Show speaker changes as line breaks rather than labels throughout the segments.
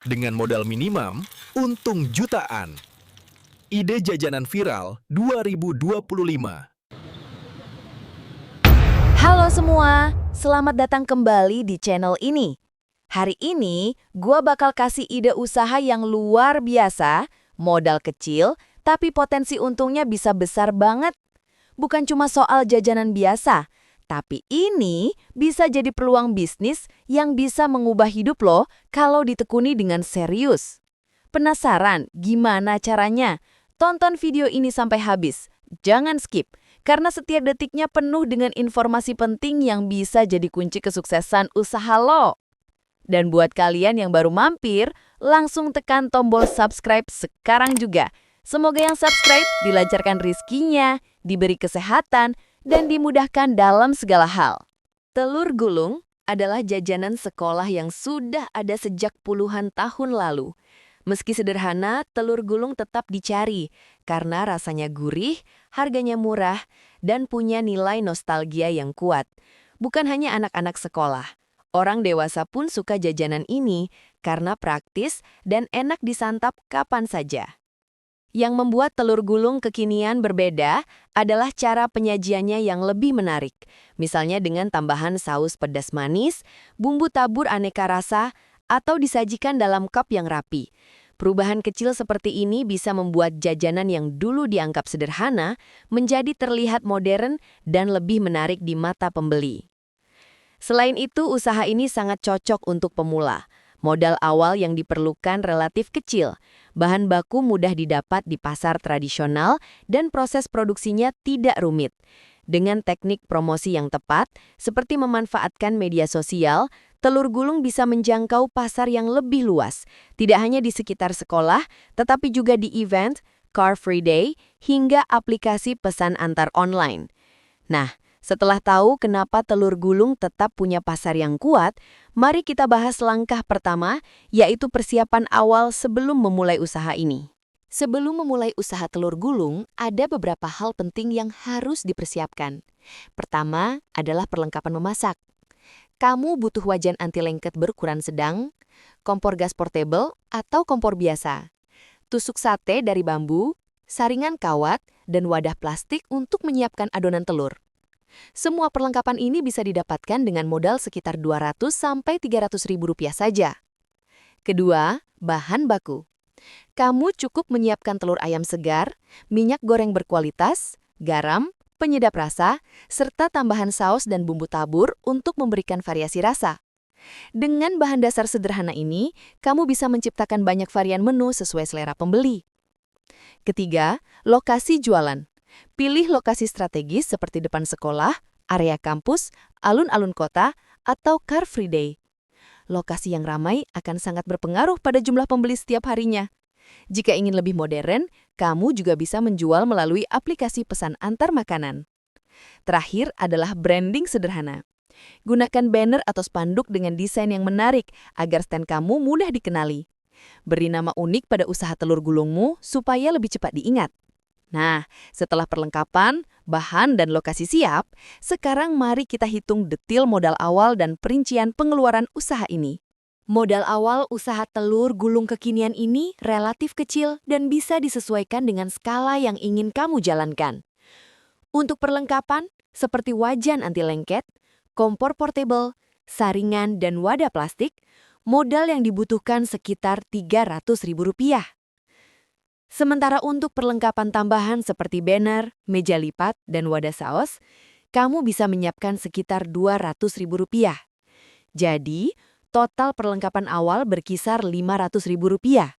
Dengan modal minimum, untung jutaan. Ide jajanan viral 2025.
Halo semua, selamat datang kembali di channel ini. Hari ini, gua bakal kasih ide usaha yang luar biasa, modal kecil, tapi potensi untungnya bisa besar banget. Bukan cuma soal jajanan biasa, tapi ini bisa jadi peluang bisnis yang bisa mengubah hidup lo kalau ditekuni dengan serius. Penasaran gimana caranya? Tonton video ini sampai habis. Jangan skip, karena setiap detiknya penuh dengan informasi penting yang bisa jadi kunci kesuksesan usaha lo. Dan buat kalian yang baru mampir, langsung tekan tombol subscribe sekarang juga. Semoga yang subscribe dilancarkan rezekinya, diberi kesehatan, dan dimudahkan dalam segala hal. Telur gulung adalah jajanan sekolah yang sudah ada sejak puluhan tahun lalu. Meski sederhana, telur gulung tetap dicari karena rasanya gurih, harganya murah, dan punya nilai nostalgia yang kuat. Bukan hanya anak-anak sekolah, orang dewasa pun suka jajanan ini karena praktis dan enak disantap kapan saja. Yang membuat telur gulung kekinian berbeda adalah cara penyajiannya yang lebih menarik. Misalnya dengan tambahan saus pedas manis, bumbu tabur aneka rasa, atau disajikan dalam cup yang rapi. Perubahan kecil seperti ini bisa membuat jajanan yang dulu dianggap sederhana menjadi terlihat modern dan lebih menarik di mata pembeli. Selain itu, usaha ini sangat cocok untuk pemula. Modal awal yang diperlukan relatif kecil, bahan baku mudah didapat di pasar tradisional, dan proses produksinya tidak rumit. Dengan teknik promosi yang tepat, seperti memanfaatkan media sosial, telur gulung bisa menjangkau pasar yang lebih luas, tidak hanya di sekitar sekolah, tetapi juga di event, Car Free Day, hingga aplikasi pesan antar online. Nah, setelah tahu kenapa telur gulung tetap punya pasar yang kuat, mari kita bahas langkah pertama, yaitu persiapan awal sebelum memulai usaha ini. Sebelum memulai usaha telur gulung, ada beberapa hal penting yang harus dipersiapkan. Pertama adalah perlengkapan memasak. Kamu butuh wajan anti lengket berukuran sedang, kompor gas portable atau kompor biasa, tusuk sate dari bambu, saringan kawat, dan wadah plastik untuk menyiapkan adonan telur. Semua perlengkapan ini bisa didapatkan dengan modal sekitar Rp200–300.000 saja. Kedua, bahan baku. Kamu cukup menyiapkan telur ayam segar, minyak goreng berkualitas, garam, penyedap rasa, serta tambahan saus dan bumbu tabur untuk memberikan variasi rasa. Dengan bahan dasar sederhana ini, kamu bisa menciptakan banyak varian menu sesuai selera pembeli. Ketiga, lokasi jualan. Pilih lokasi strategis seperti depan sekolah, area kampus, alun-alun kota, atau Car Free Day. Lokasi yang ramai akan sangat berpengaruh pada jumlah pembeli setiap harinya. Jika ingin lebih modern, kamu juga bisa menjual melalui aplikasi pesan antar makanan. Terakhir adalah branding sederhana. Gunakan banner atau spanduk dengan desain yang menarik agar stand kamu mudah dikenali. Beri nama unik pada usaha telur gulungmu supaya lebih cepat diingat. Nah, setelah perlengkapan, bahan, dan lokasi siap, sekarang mari kita hitung detail modal awal dan perincian pengeluaran usaha ini. Modal awal usaha telur gulung kekinian ini relatif kecil dan bisa disesuaikan dengan skala yang ingin kamu jalankan. Untuk perlengkapan, seperti wajan anti lengket, kompor portable, saringan, dan wadah plastik, modal yang dibutuhkan sekitar Rp300.000. Sementara untuk perlengkapan tambahan seperti banner, meja lipat, dan wadah saus, kamu bisa menyiapkan sekitar Rp200.000. Jadi, total perlengkapan awal berkisar Rp500.000.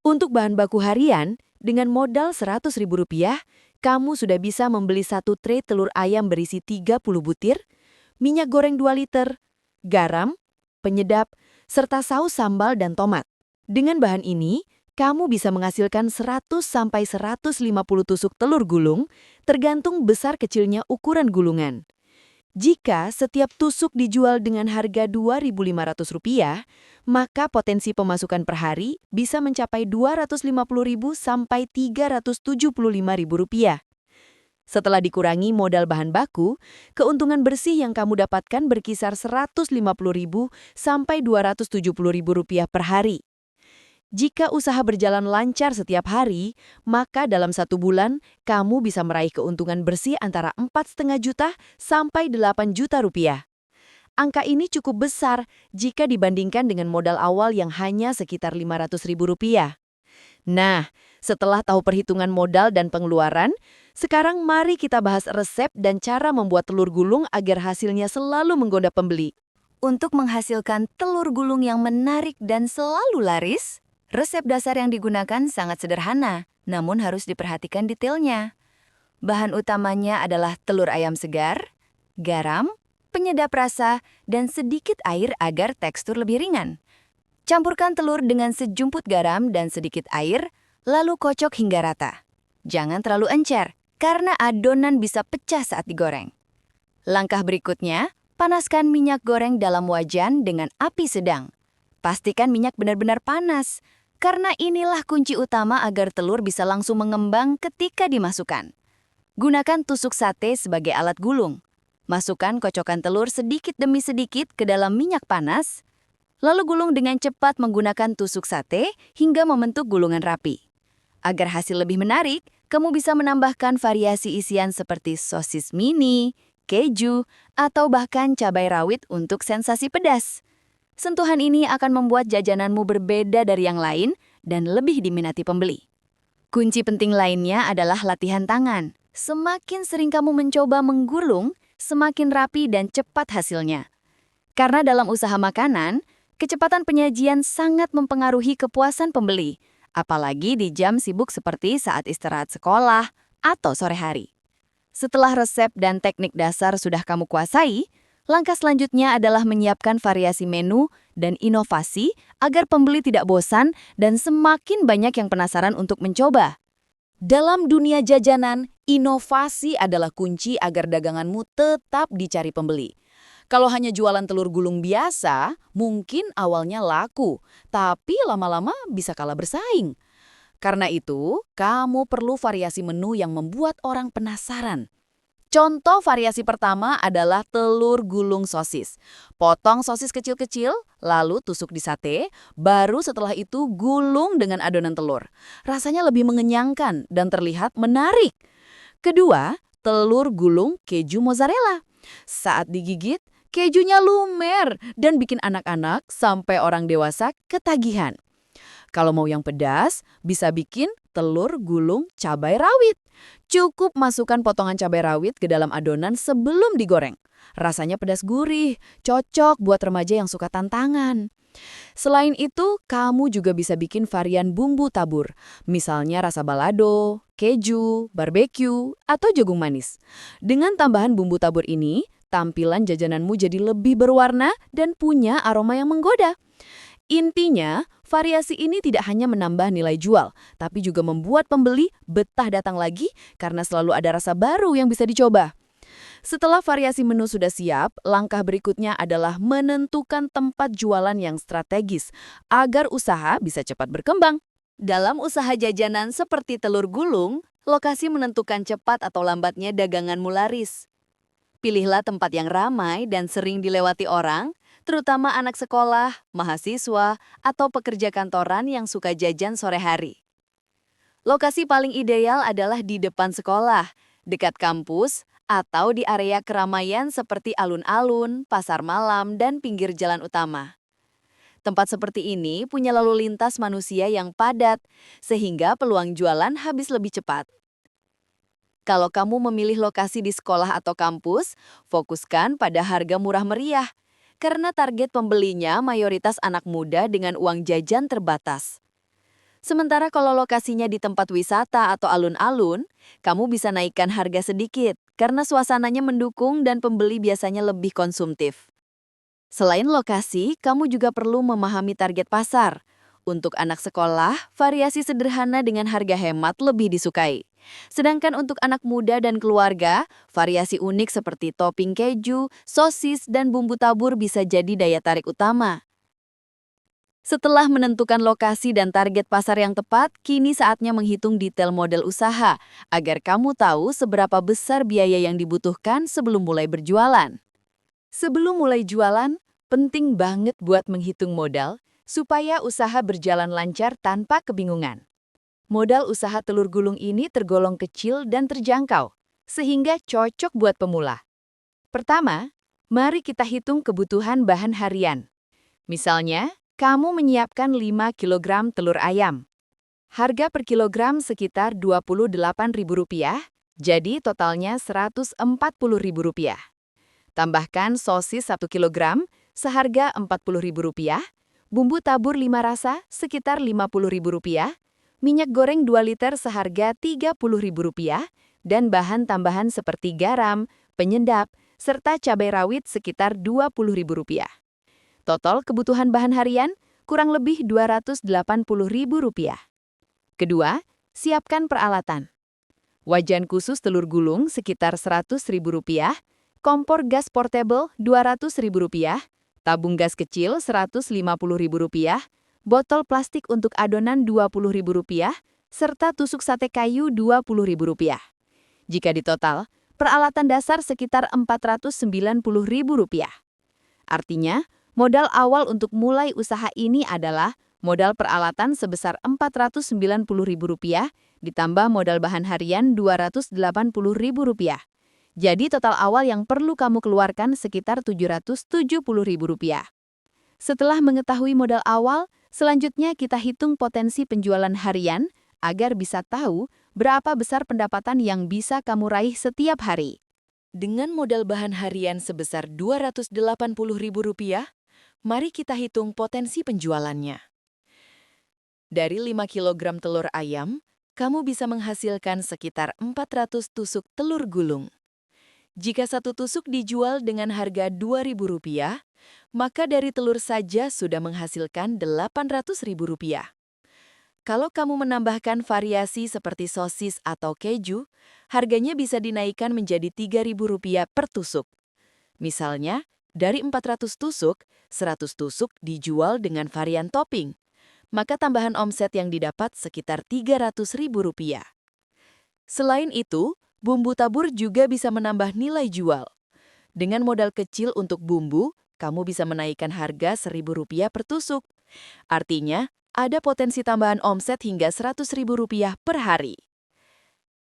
Untuk bahan baku harian, dengan modal Rp100.000, kamu sudah bisa membeli 1 tray telur ayam berisi 30 butir, minyak goreng 2 liter, garam, penyedap, serta saus sambal dan tomat. Dengan bahan ini, kamu bisa menghasilkan 100–150 tusuk telur gulung, tergantung besar kecilnya ukuran gulungan. Jika setiap tusuk dijual dengan harga Rp2.500, maka potensi pemasukan per hari bisa mencapai Rp250.000–Rp375.000. Setelah dikurangi modal bahan baku, keuntungan bersih yang kamu dapatkan berkisar Rp150.000–Rp270.000 per hari. Jika usaha berjalan lancar setiap hari, maka dalam 1 bulan, kamu bisa meraih keuntungan bersih antara 4,5 juta sampai 8 juta rupiah. Angka ini cukup besar jika dibandingkan dengan modal awal yang hanya sekitar 500 ribu rupiah. Nah, setelah tahu perhitungan modal dan pengeluaran, sekarang mari kita bahas resep dan cara membuat telur gulung agar hasilnya selalu menggoda pembeli. Untuk menghasilkan telur gulung yang menarik dan selalu laris, resep dasar yang digunakan sangat sederhana, namun harus diperhatikan detailnya. Bahan utamanya adalah telur ayam segar, garam, penyedap rasa, dan sedikit air agar tekstur lebih ringan. Campurkan telur dengan sejumput garam dan sedikit air, lalu kocok hingga rata. Jangan terlalu encer, karena adonan bisa pecah saat digoreng. Langkah berikutnya, panaskan minyak goreng dalam wajan dengan api sedang. Pastikan minyak benar-benar panas, karena inilah kunci utama agar telur bisa langsung mengembang ketika dimasukkan. Gunakan tusuk sate sebagai alat gulung. Masukkan kocokan telur sedikit demi sedikit ke dalam minyak panas, lalu gulung dengan cepat menggunakan tusuk sate hingga membentuk gulungan rapi. Agar hasil lebih menarik, kamu bisa menambahkan variasi isian seperti sosis mini, keju, atau bahkan cabai rawit untuk sensasi pedas. Sentuhan ini akan membuat jajananmu berbeda dari yang lain dan lebih diminati pembeli. Kunci penting lainnya adalah latihan tangan. Semakin sering kamu mencoba menggulung, semakin rapi dan cepat hasilnya. Karena dalam usaha makanan, kecepatan penyajian sangat mempengaruhi kepuasan pembeli, apalagi di jam sibuk seperti saat istirahat sekolah atau sore hari. Setelah resep dan teknik dasar sudah kamu kuasai, langkah selanjutnya adalah menyiapkan variasi menu dan inovasi agar pembeli tidak bosan dan semakin banyak yang penasaran untuk mencoba. Dalam dunia jajanan, inovasi adalah kunci agar daganganmu tetap dicari pembeli. Kalau hanya jualan telur gulung biasa, mungkin awalnya laku, tapi lama-lama bisa kalah bersaing. Karena itu, kamu perlu variasi menu yang membuat orang penasaran. Contoh variasi pertama adalah telur gulung sosis. Potong sosis kecil-kecil, lalu tusuk di sate, baru setelah itu gulung dengan adonan telur. Rasanya lebih mengenyangkan dan terlihat menarik. Kedua, telur gulung keju mozzarella. Saat digigit, kejunya lumer dan bikin anak-anak sampai orang dewasa ketagihan. Kalau mau yang pedas, bisa bikin telur gulung cabai rawit. Cukup masukkan potongan cabai rawit ke dalam adonan sebelum digoreng. Rasanya pedas gurih, cocok buat remaja yang suka tantangan. Selain itu, kamu juga bisa bikin varian bumbu tabur. Misalnya rasa balado, keju, barbeque, atau jagung manis. Dengan tambahan bumbu tabur ini, tampilan jajananmu jadi lebih berwarna dan punya aroma yang menggoda. Intinya, variasi ini tidak hanya menambah nilai jual, tapi juga membuat pembeli betah datang lagi karena selalu ada rasa baru yang bisa dicoba. Setelah variasi menu sudah siap, langkah berikutnya adalah menentukan tempat jualan yang strategis agar usaha bisa cepat berkembang. Dalam usaha jajanan seperti telur gulung, lokasi menentukan cepat atau lambatnya daganganmu laris. Pilihlah tempat yang ramai dan sering dilewati orang, terutama anak sekolah, mahasiswa, atau pekerja kantoran yang suka jajan sore hari. Lokasi paling ideal adalah di depan sekolah, dekat kampus, atau di area keramaian seperti alun-alun, pasar malam, dan pinggir jalan utama. Tempat seperti ini punya lalu lintas manusia yang padat, sehingga peluang jualan habis lebih cepat. Kalau kamu memilih lokasi di sekolah atau kampus, fokuskan pada harga murah meriah, karena target pembelinya mayoritas anak muda dengan uang jajan terbatas. Sementara kalau lokasinya di tempat wisata atau alun-alun, kamu bisa naikkan harga sedikit, karena suasananya mendukung dan pembeli biasanya lebih konsumtif. Selain lokasi, kamu juga perlu memahami target pasar. Untuk anak sekolah, variasi sederhana dengan harga hemat lebih disukai. Sedangkan untuk anak muda dan keluarga, variasi unik seperti topping keju, sosis, dan bumbu tabur bisa jadi daya tarik utama. Setelah menentukan lokasi dan target pasar yang tepat, kini saatnya menghitung detail model usaha, agar kamu tahu seberapa besar biaya yang dibutuhkan sebelum mulai berjualan. Sebelum mulai jualan, penting banget buat menghitung modal, supaya usaha berjalan lancar tanpa kebingungan. Modal usaha telur gulung ini tergolong kecil dan terjangkau, sehingga cocok buat pemula. Pertama, mari kita hitung kebutuhan bahan harian. Misalnya, kamu menyiapkan 5 kg telur ayam. Harga per kilogram sekitar Rp28.000, jadi totalnya Rp140.000. Tambahkan sosis 1 kg, seharga Rp40.000, bumbu tabur 5 rasa sekitar Rp50.000, minyak goreng 2 liter seharga Rp30.000, dan bahan tambahan seperti garam, penyedap, serta cabai rawit sekitar Rp20.000. Total kebutuhan bahan harian kurang lebih Rp280.000. Kedua, siapkan peralatan. Wajan khusus telur gulung sekitar Rp100.000, kompor gas portable Rp200.000, tabung gas kecil Rp150.000, botol plastik untuk adonan Rp20.000, serta tusuk sate kayu Rp20.000. Jika ditotal, peralatan dasar sekitar Rp490.000. Artinya, modal awal untuk mulai usaha ini adalah modal peralatan sebesar Rp490.000 ditambah modal bahan harian Rp280.000. Jadi total awal yang perlu kamu keluarkan sekitar Rp770.000. Setelah mengetahui modal awal, selanjutnya kita hitung potensi penjualan harian agar bisa tahu berapa besar pendapatan yang bisa kamu raih setiap hari. Dengan modal bahan harian sebesar Rp280.000, mari kita hitung potensi penjualannya. Dari 5 kg telur ayam, kamu bisa menghasilkan sekitar 400 tusuk telur gulung. Jika satu tusuk dijual dengan harga Rp2.000, maka dari telur saja sudah menghasilkan Rp800.000. Kalau kamu menambahkan variasi seperti sosis atau keju, harganya bisa dinaikkan menjadi Rp3.000 per tusuk. Misalnya, dari 400 tusuk, 100 tusuk dijual dengan varian topping. Maka tambahan omset yang didapat sekitar Rp300.000. Selain itu, bumbu tabur juga bisa menambah nilai jual. Dengan modal kecil untuk bumbu, kamu bisa menaikkan harga Rp1.000 per tusuk. Artinya, ada potensi tambahan omset hingga Rp100.000 per hari.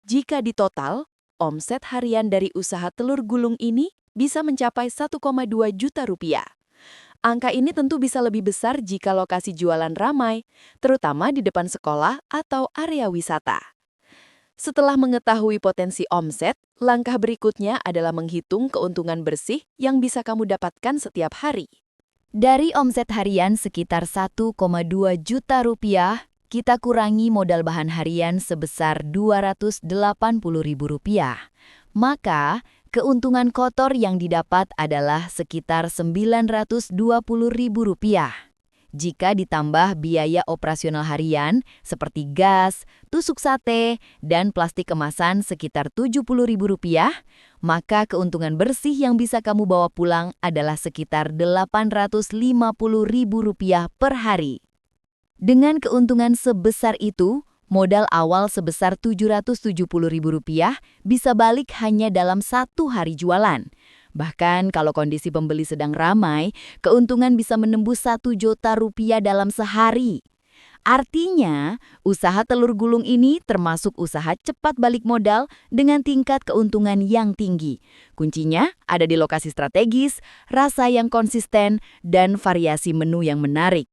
Jika ditotal, omset harian dari usaha telur gulung ini bisa mencapai Rp1,2 juta. Angka ini tentu bisa lebih besar jika lokasi jualan ramai, terutama di depan sekolah atau area wisata. Setelah mengetahui potensi omset, langkah berikutnya adalah menghitung keuntungan bersih yang bisa kamu dapatkan setiap hari. Dari omset harian sekitar Rp1,2 juta, kita kurangi modal bahan harian sebesar Rp280.000. Maka, keuntungan kotor yang didapat adalah sekitar Rp920.000. Jika ditambah biaya operasional harian seperti gas, tusuk sate, dan plastik kemasan sekitar Rp70.000, maka keuntungan bersih yang bisa kamu bawa pulang adalah sekitar Rp850.000 per hari. Dengan keuntungan sebesar itu, modal awal sebesar Rp770.000 bisa balik hanya dalam 1 hari jualan. Bahkan kalau kondisi pembeli sedang ramai, keuntungan bisa menembus Rp1 juta dalam sehari. Artinya, usaha telur gulung ini termasuk usaha cepat balik modal dengan tingkat keuntungan yang tinggi. Kuncinya ada di lokasi strategis, rasa yang konsisten, dan variasi menu yang menarik.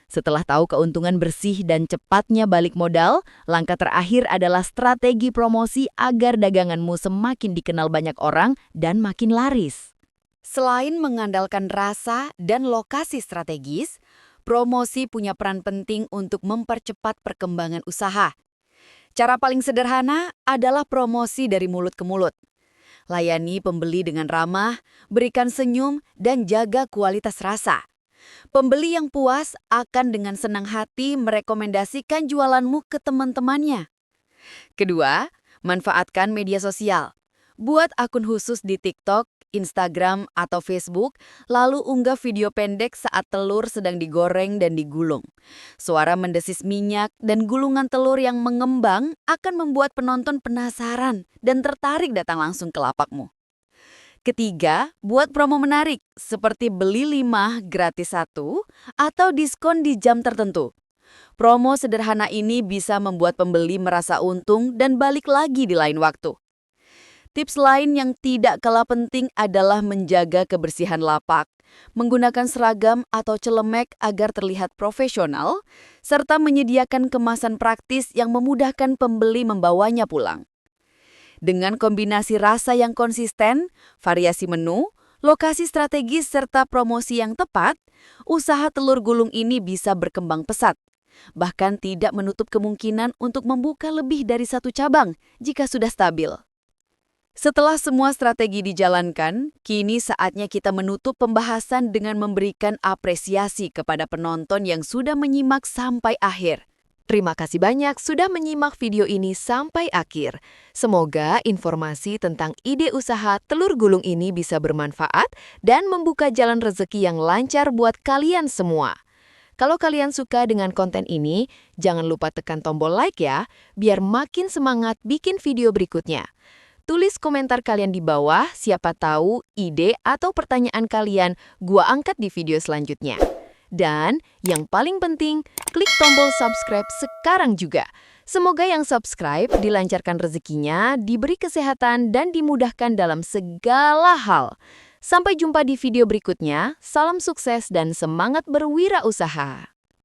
Setelah tahu keuntungan bersih dan cepatnya balik modal, langkah terakhir adalah strategi promosi agar daganganmu semakin dikenal banyak orang dan makin laris. Selain mengandalkan rasa dan lokasi strategis, promosi punya peran penting untuk mempercepat perkembangan usaha. Cara paling sederhana adalah promosi dari mulut ke mulut. Layani pembeli dengan ramah, berikan senyum, dan jaga kualitas rasa. Pembeli yang puas akan dengan senang hati merekomendasikan jualanmu ke teman-temannya. Kedua, manfaatkan media sosial. Buat akun khusus di TikTok, Instagram, atau Facebook, lalu unggah video pendek saat telur sedang digoreng dan digulung. Suara mendesis minyak dan gulungan telur yang mengembang akan membuat penonton penasaran dan tertarik datang langsung ke lapakmu. Ketiga, buat promo menarik seperti beli 5 gratis 1 atau diskon di jam tertentu. Promo sederhana ini bisa membuat pembeli merasa untung dan balik lagi di lain waktu. Tips lain yang tidak kalah penting adalah menjaga kebersihan lapak, menggunakan seragam atau celemek agar terlihat profesional, serta menyediakan kemasan praktis yang memudahkan pembeli membawanya pulang. Dengan kombinasi rasa yang konsisten, variasi menu, lokasi strategis, serta promosi yang tepat, usaha telur gulung ini bisa berkembang pesat. Bahkan tidak menutup kemungkinan untuk membuka lebih dari 1 cabang jika sudah stabil. Setelah semua strategi dijalankan, kini saatnya kita menutup pembahasan dengan memberikan apresiasi kepada penonton yang sudah menyimak sampai akhir. Terima kasih banyak sudah menyimak video ini sampai akhir. Semoga informasi tentang ide usaha telur gulung ini bisa bermanfaat dan membuka jalan rezeki yang lancar buat kalian semua. Kalau kalian suka dengan konten ini, jangan lupa tekan tombol like ya, biar makin semangat bikin video berikutnya. Tulis komentar kalian di bawah, siapa tahu ide atau pertanyaan kalian gua angkat di video selanjutnya. Dan yang paling penting, klik tombol subscribe sekarang juga. Semoga yang subscribe dilancarkan rezekinya, diberi kesehatan, dan dimudahkan dalam segala hal. Sampai jumpa di video berikutnya. Salam sukses dan semangat berwirausaha.